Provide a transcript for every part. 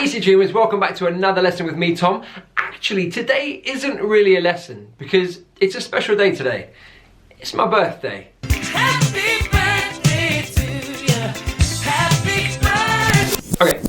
Easy Dreamers, welcome back to another lesson with me, Tom. Actually, today isn't really a lesson because it's a special day today. It's my birthday. Happy birthday to you. Happy birthday. Okay.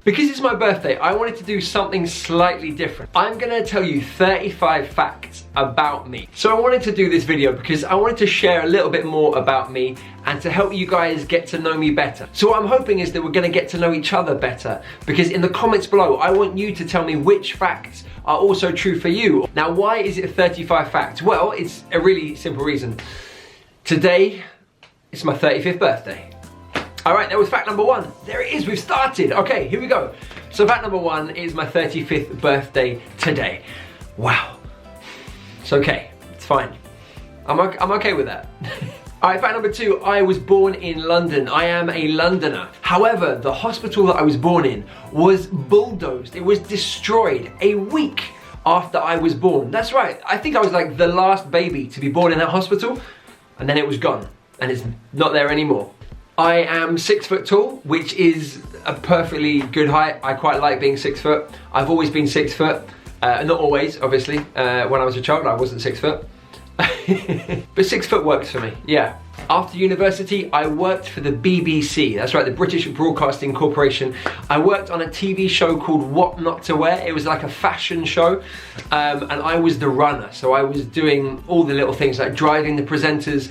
Because it's my birthday, I wanted to do something slightly different. I'm gonna tell you 35 facts about me. So I wanted to do this video because I wanted to share a little bit more about me and to help you guys get to know me better. So what I'm hoping is that we're gonna get to know each other better, because in the comments below, I want you to tell me which facts are also true for you. Now, why is it 35 facts? Well, it's a really simple reason. Today, it's my 35th birthday. All right, that was fact number one. There it is, we've started. Okay, here we go. So fact number one is my 35th birthday today. Wow. It's okay, it's fine. I'm okay with that. All right, fact number two, I was born in London. I am a Londoner. However, the hospital that I was born in was bulldozed. It was destroyed a week after I was born. That's right, I think I was like the last baby to be born in that hospital, and then it was gone, and it's not there anymore. I am 6 foot tall, which is a perfectly good height. I quite like being 6 foot. I've always been 6 foot. Not always, obviously. When I was a child, I wasn't 6 foot. But 6 foot works for me, yeah. After university, I worked for the BBC. That's right, the British Broadcasting Corporation. I worked on a TV show called What Not to Wear. It was like a fashion show. And I was the runner. So I was doing all the little things like driving the presenters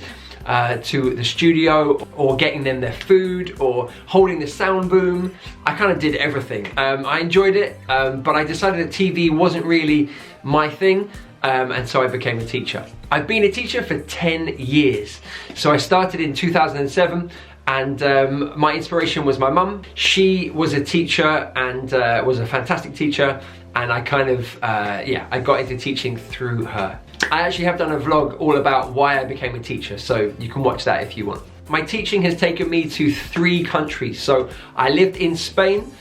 to the studio, or getting them their food, or holding the sound boom. I kind of did everything. I enjoyed it, but I decided that TV wasn't really my thing, and so I became a teacher. I've been a teacher for 10 years. So I started in 2007, and my inspiration was my mum. She was a teacher and was a fantastic teacher, and I kind of, I got into teaching through her. I actually have done a vlog all about why I became a teacher, so you can watch that if you want. My teaching has taken me to 3 countries. So I lived in Spain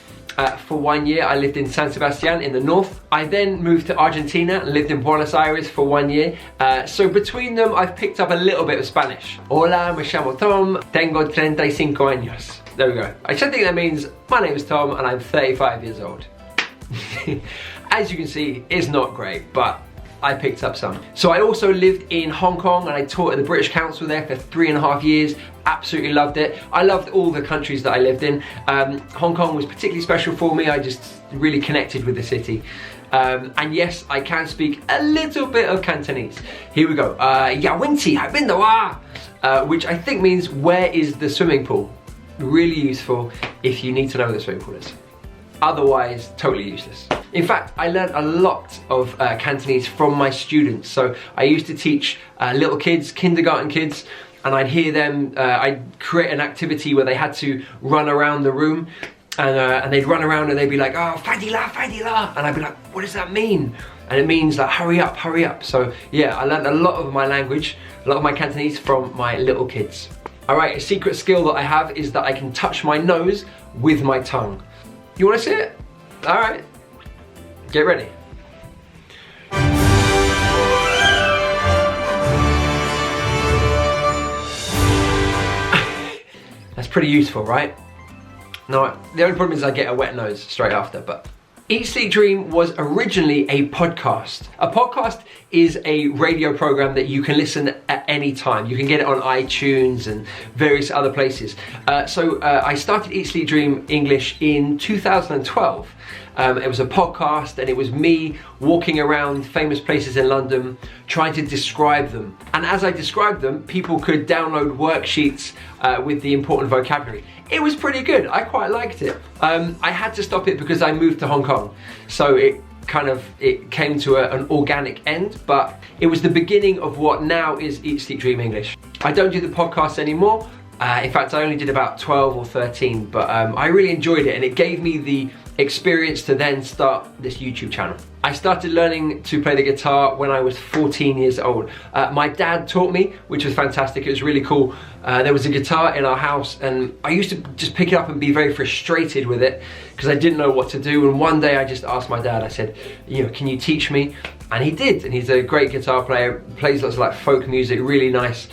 for 1 year. I lived in San Sebastian in the north. I then moved to Argentina and lived in Buenos Aires for 1 year. So between them, I've picked up a little bit of Spanish. Hola, me llamo Tom, tengo 35 años. There we go. I should think that means my name is Tom and I'm 35 years old. As you can see, it's not great, but I picked up some. So I also lived in Hong Kong and I taught at the British Council there for 3.5 years. Absolutely loved it. I loved all the countries that I lived in. Hong Kong was particularly special for me. I just really connected with the city. And yes, I can speak a little bit of Cantonese. Here we go. Which I think means where is the swimming pool? Really useful if you need to know where the swimming pool is. Otherwise, totally useless. In fact, I learned a lot of Cantonese from my students. So I used to teach little kids, kindergarten kids, and I'd hear them, I'd create an activity where they had to run around the room, and they'd run around and they'd be like, oh, fadila, fadila, and I'd be like, what does that mean? And it means like, hurry up, hurry up. So yeah, I learned a lot of my language, a lot of my Cantonese from my little kids. All right, a secret skill that I have is that I can touch my nose with my tongue. You wanna see it? All right, get ready. That's pretty useful, right? No, the only problem is I get a wet nose straight after, but. Eat, Sleep, Dream was originally a podcast. A podcast is a radio program that you can listen at any time. You can get it on iTunes and various other places. So I started Eat, Sleep, Dream English in 2012. It was a podcast and it was me walking around famous places in London trying to describe them. And as I described them, people could download worksheets with the important vocabulary. It was pretty good, I quite liked it. I had to stop it because I moved to Hong Kong. So it came to an organic end, but it was the beginning of what now is Eat, Sleep, Dream English. I don't do the podcast anymore. In fact, I only did about 12 or 13, but I really enjoyed it and it gave me the experience to then start this YouTube channel. I started learning to play the guitar when I was 14 years old. My dad taught me, which was fantastic. It was really cool. There was a guitar in our house and I used to just pick it up and be very frustrated with it because I didn't know what to do. And one day I just asked my dad, I said, you know, can you teach me? And he did, and he's a great guitar player, plays lots of like folk music, really nice.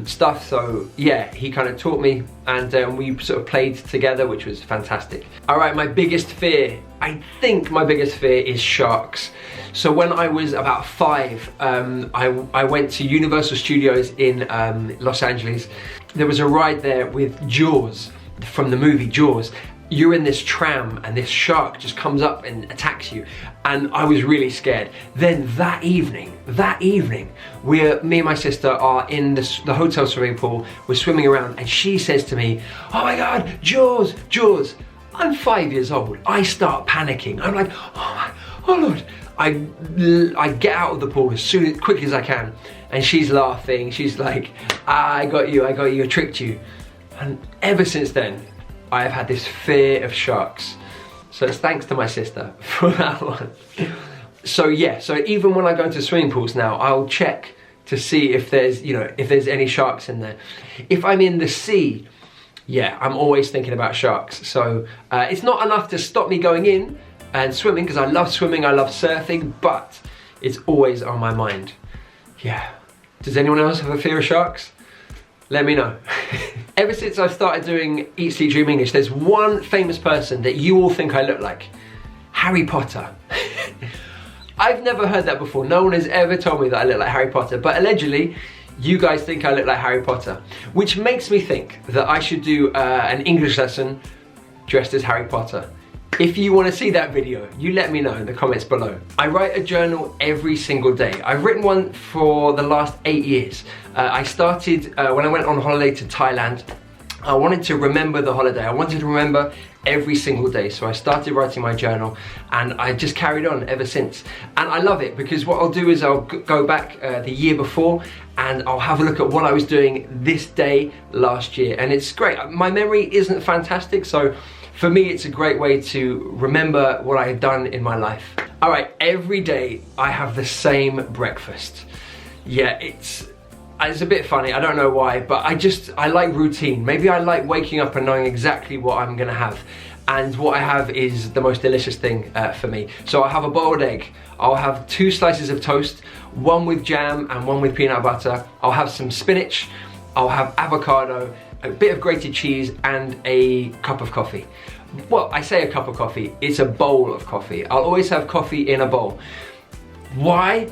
stuff. So yeah, he kind of taught me, and we sort of played together, which was fantastic. All right, my biggest fear, I think my biggest fear is sharks. So when I was about 5, I went to Universal Studios in Los Angeles. There was a ride there with Jaws, from the movie Jaws. You're in this tram and this shark just comes up and attacks you, and I was really scared. Then that evening, me and my sister are in the hotel swimming pool, we're swimming around, and she says to me, "Oh my God, Jaws, Jaws." I'm 5 years old, I start panicking. I'm like, oh Lord. I get out of the pool as quick as I can, and she's laughing, she's like, I got you, I tricked you. And ever since then, I have had this fear of sharks. So it's thanks to my sister for that one. So yeah, so even when I go into swimming pools now, I'll check to see if there's, if there's any sharks in there. If I'm in the sea, yeah, I'm always thinking about sharks. So it's not enough to stop me going in and swimming, because I love swimming, I love surfing, but it's always on my mind. Yeah. Does anyone else have a fear of sharks? Let me know. Ever since I started doing Eat, Sleep, Dream English, there's one famous person that you all think I look like. Harry Potter. I've never heard that before. No one has ever told me that I look like Harry Potter, but allegedly, you guys think I look like Harry Potter, which makes me think that I should do an English lesson dressed as Harry Potter. If you want to see that video, you let me know in the comments below. I write a journal every single day. I've written one for the last 8 years. I started when I went on holiday to Thailand. I wanted to remember the holiday. I wanted to remember every single day. So I started writing my journal, and I just carried on ever since. And I love it, because what I'll do is I'll go back the year before, and I'll have a look at what I was doing this day last year. And it's great. My memory isn't fantastic, so for me, it's a great way to remember what I have done in my life. All right, every day I have the same breakfast. Yeah, it's a bit funny, I don't know why, but I like routine. Maybe I like waking up and knowing exactly what I'm gonna have. And what I have is the most delicious thing for me. So I'll have a boiled egg, I'll have 2 slices of toast, one with jam and one with peanut butter. I'll have some spinach, I'll have avocado, a bit of grated cheese, and a cup of coffee. Well, I say a cup of coffee, it's a bowl of coffee. I'll always have coffee in a bowl. Why?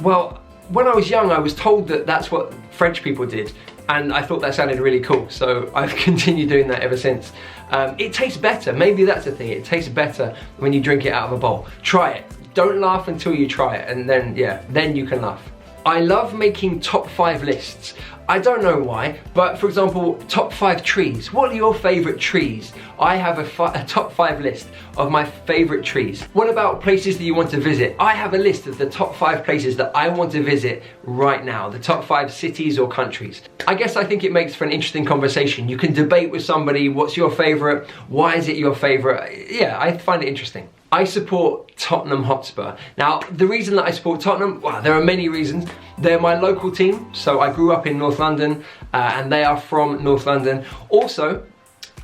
Well, when I was young, I was told that that's what French people did, and I thought that sounded really cool, so I've continued doing that ever since. It tastes better, maybe that's the thing, it tastes better when you drink it out of a bowl. Try it, don't laugh until you try it, and then, yeah, then you can laugh. I love making top 5 lists. I don't know why, but for example, top 5 trees. What are your favorite trees? I have a top 5 list of my favorite trees. What about places that you want to visit? I have a list of the top 5 places that I want to visit right now, the top 5 cities or countries. I guess I think it makes for an interesting conversation. You can debate with somebody, what's your favorite? Why is it your favorite? Yeah, I find it interesting. I support Tottenham Hotspur. Now, the reason that I support Tottenham, well, there are many reasons. They're my local team, so I grew up in North London, and they are from North London. Also,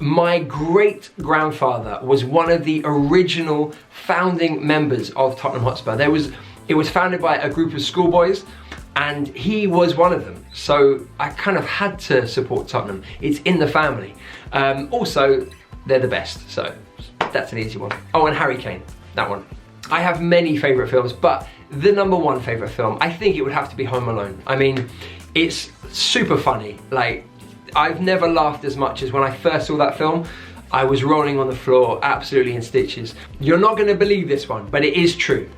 my great-grandfather was one of the original founding members of Tottenham Hotspur. It was founded by a group of schoolboys, and he was one of them. So I kind of had to support Tottenham. It's in the family. Also, they're the best, so that's an easy one. Oh, and Harry Kane, that one. I have many favourite films, but the #1 favourite film, I think it would have to be Home Alone. I mean, it's super funny. Like, I've never laughed as much as when I first saw that film. I was rolling on the floor, absolutely in stitches. You're not gonna believe this one, but it is true.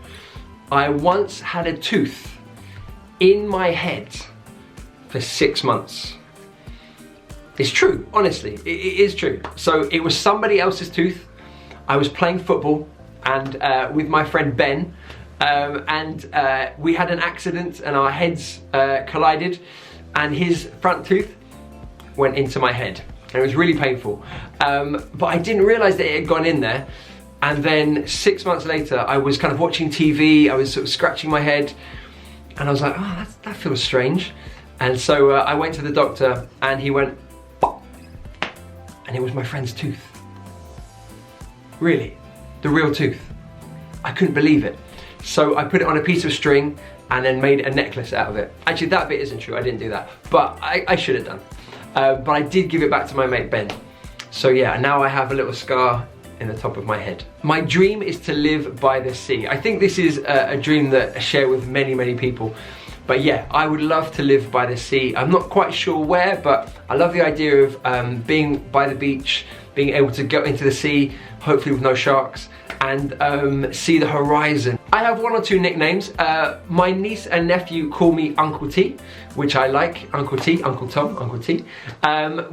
I once had a tooth in my head for 6 months. It's true, honestly, it is true. So it was somebody else's tooth. I was playing football and with my friend Ben, and we had an accident and our heads collided, and his front tooth went into my head, and it was really painful. But I didn't realise that it had gone in there, and then 6 months later I was kind of watching TV, I was sort of scratching my head, and I was like, oh, that feels strange. And so I went to the doctor, and he went, and it was my friend's tooth. Really, the real tooth. I couldn't believe it. So I put it on a piece of string, and then made a necklace out of it. Actually, that bit isn't true, I didn't do that, but I should have done. But I did give it back to my mate Ben. So yeah, now I have a little scar in the top of my head. My dream is to live by the sea. I think this is a dream that I share with many people. But yeah, I would love to live by the sea. I'm not quite sure where, but I love the idea of being by the beach, being able to go into the sea, hopefully with no sharks, and see the horizon. I have one or two nicknames. My niece and nephew call me Uncle T, which I like. Uncle T, Uncle Tom, Uncle T.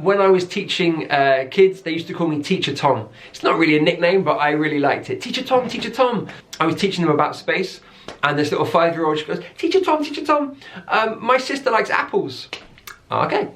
When I was teaching kids, they used to call me Teacher Tom. It's not really a nickname, but I really liked it. Teacher Tom, Teacher Tom. I was teaching them about space, and this little 5-year-old, she goes, Teacher Tom, Teacher Tom, my sister likes apples. Okay,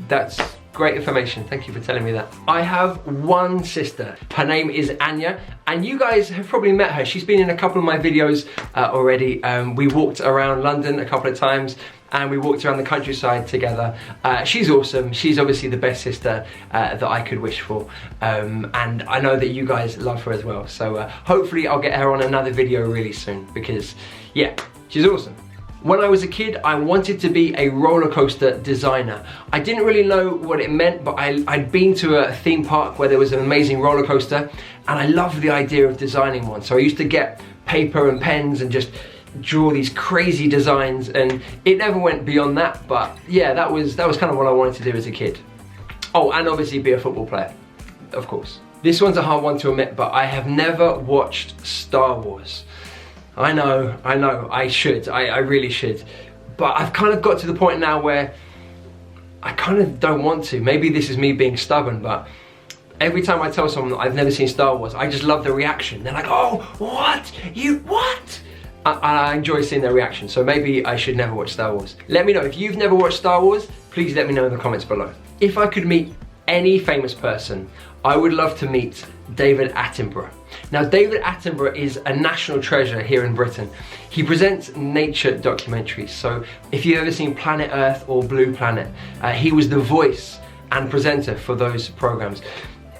that's great information, thank you for telling me that. I have one sister, her name is Anya, and you guys have probably met her. She's been in a couple of my videos already. We walked around London a couple of times, and we walked around the countryside together. She's awesome. She's obviously the best sister that I could wish for. And I know that you guys love her as well. So hopefully I'll get her on another video really soon, because yeah, she's awesome. When I was a kid, I wanted to be a roller coaster designer. I didn't really know what it meant, but I'd been to a theme park where there was an amazing roller coaster, and I loved the idea of designing one. So I used to get paper and pens and just draw these crazy designs, and it never went beyond that. But yeah, that was kind of what I wanted to do as a kid. Oh, and obviously be a football player, of course. This one's a hard one to admit, but I have never watched Star Wars. I know, I should, I really should. But I've kind of got to the point now where I kind of don't want to. Maybe this is me being stubborn, but every time I tell someone that I've never seen Star Wars, I just love the reaction. They're like, oh, what? You, what? I enjoy seeing their reaction, so maybe I should never watch Star Wars. Let me know, if you've never watched Star Wars, please let me know in the comments below. If I could meet any famous person, I would love to meet David Attenborough. Now, David Attenborough is a national treasure here in Britain. He presents nature documentaries, so if you've ever seen Planet Earth or Blue Planet, he was the voice and presenter for those programs.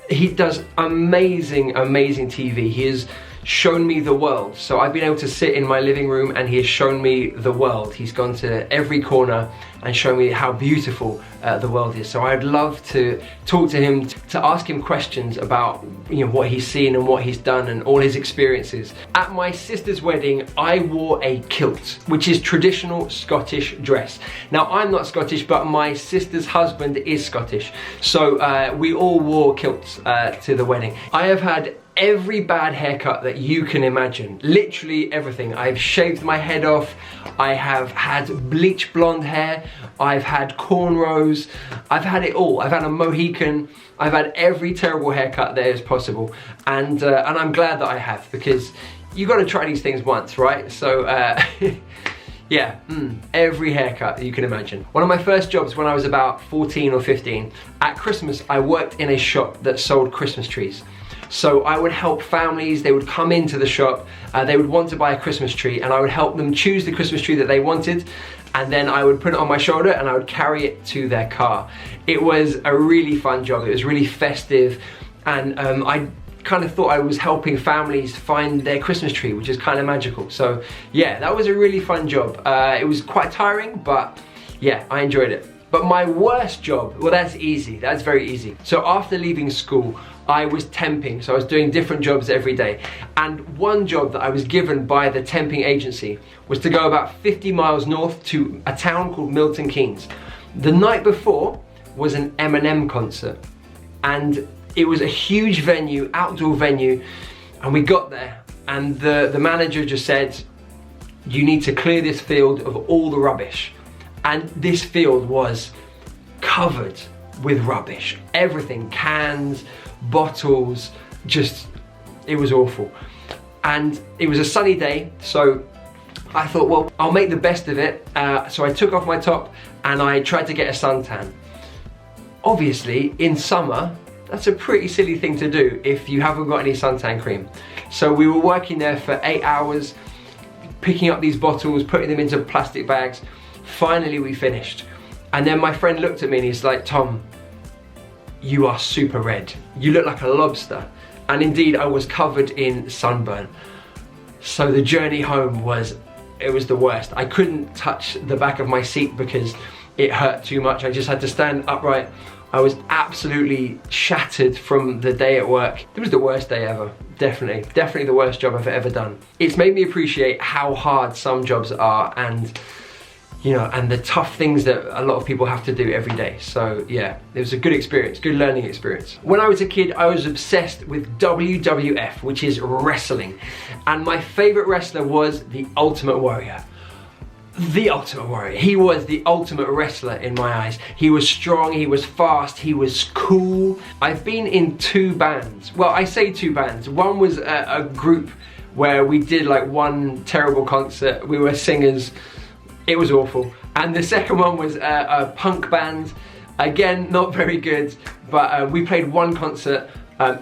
He does amazing TV. He has shown me the world. So I've been able to sit in my living room and he has shown me the world. He's gone to every corner and shown me how beautiful the world is. So I'd love to talk to him, to ask him questions about what he's seen and what he's done and all his experiences. At my sister's wedding, I wore a kilt, which is traditional Scottish dress. Now, I'm not Scottish, but my sister's husband is Scottish. So we all wore kilts to the wedding. I have had every bad haircut that you can imagine, literally everything. I've shaved my head off, I have had bleach blonde hair, I've had cornrows, I've had it all. I've had a Mohican, I've had every terrible haircut there is possible, and I'm glad that I have, because you got to try these things once, right? So yeah, every haircut you can imagine. One of my first jobs when I was about 14 or 15, at Christmas I worked in a shop that sold Christmas trees. So I would help families, they would come into the shop, they would want to buy a Christmas tree, and I would help them choose the Christmas tree that they wanted, and then I would put it on my shoulder and I would carry it to their car. It was a really fun job, it was really festive, and I kind of thought I was helping families find their Christmas tree, which is kind of magical. So yeah, that was a really fun job. It was quite tiring, but yeah, I enjoyed it. But my worst job, well, that's easy, that's very easy. So after leaving school, I was temping, so I was doing different jobs every day. And one job that I was given by the temping agency was to go about 50 miles north to a town called Milton Keynes. The night before was an Eminem concert, and it was a huge venue, outdoor venue, and we got there, and the manager just said, you need to clear this field of all the rubbish. And this field was covered with rubbish, everything, cans, bottles, just, it was awful. And it was a sunny day, so I thought, well, I'll make the best of it. So I took off my top and I tried to get a suntan. Obviously, in summer, that's a pretty silly thing to do if you haven't got any suntan cream. So we were working there for 8 hours, picking up these bottles, putting them into plastic bags. Finally, we finished. And then my friend looked at me and he's like, Tom, you are super red. You look like a lobster. And indeed, I was covered in sunburn. So the journey home was it was the worst. I couldn't touch the back of my seat because it hurt too much. I just had to stand upright. I was absolutely shattered from the day at work. It was the worst day ever. Definitely the worst job I've ever done. It's made me appreciate how hard some jobs are, and you know, and the tough things that a lot of people have to do every day. So yeah, it was a good experience, good learning experience. When I was a kid, I was obsessed with WWF, which is wrestling. And my favorite wrestler was the Ultimate Warrior. The Ultimate Warrior. He was the ultimate wrestler in my eyes. He was strong, he was fast, he was cool. I've been in 2 bands. Well, I say 2 bands. One was a group where we did like one terrible concert. We were singers. It was awful. And the second one was a punk band. Again, not very good, but we played one concert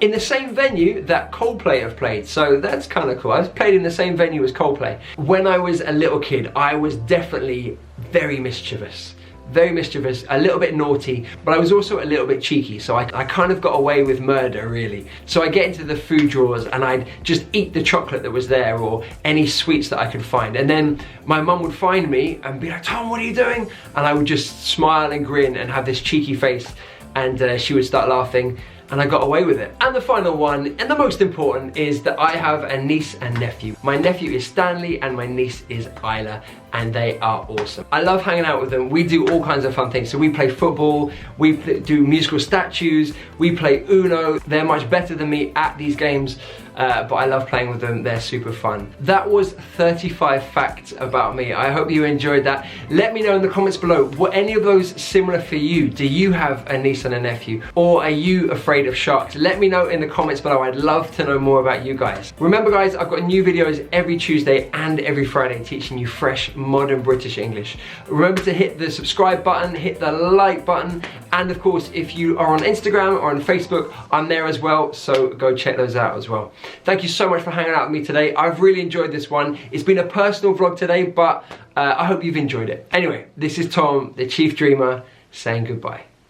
in the same venue that Coldplay have played, so that's kind of cool. I was played in the same venue as Coldplay. When I was a little kid, I was definitely very mischievous, a little bit naughty, but I was also a little bit cheeky, so I kind of got away with murder, really. So I'd get into the food drawers and I'd just eat the chocolate that was there or any sweets that I could find, and then my mum would find me and be like, "Tom, what are you doing?" And I would just smile and grin and have this cheeky face, and she would start laughing, and I got away with it. And the final one, and the most important, is that I have a niece and nephew. My nephew is Stanley and my niece is Isla, and they are awesome. I love hanging out with them. We do all kinds of fun things. So we play football, we do musical statues, we play Uno. They're much better than me at these games, but I love playing with them. They're super fun. That was 35 facts about me. I hope you enjoyed that. Let me know in the comments below, were any of those similar for you? Do you have a niece and a nephew? Or are you afraid of sharks? Let me know in the comments below. I'd love to know more about you guys. Remember guys, I've got new videos every Tuesday and every Friday teaching you fresh, modern British English. Remember to hit the subscribe button, hit the like button, and of course, if you are on Instagram or on Facebook, I'm there as well, so go check those out as well. Thank you so much for hanging out with me today. I've really enjoyed this one. It's been a personal vlog today, but I hope you've enjoyed it. Anyway, this is Tom, the Chief Dreamer, saying goodbye.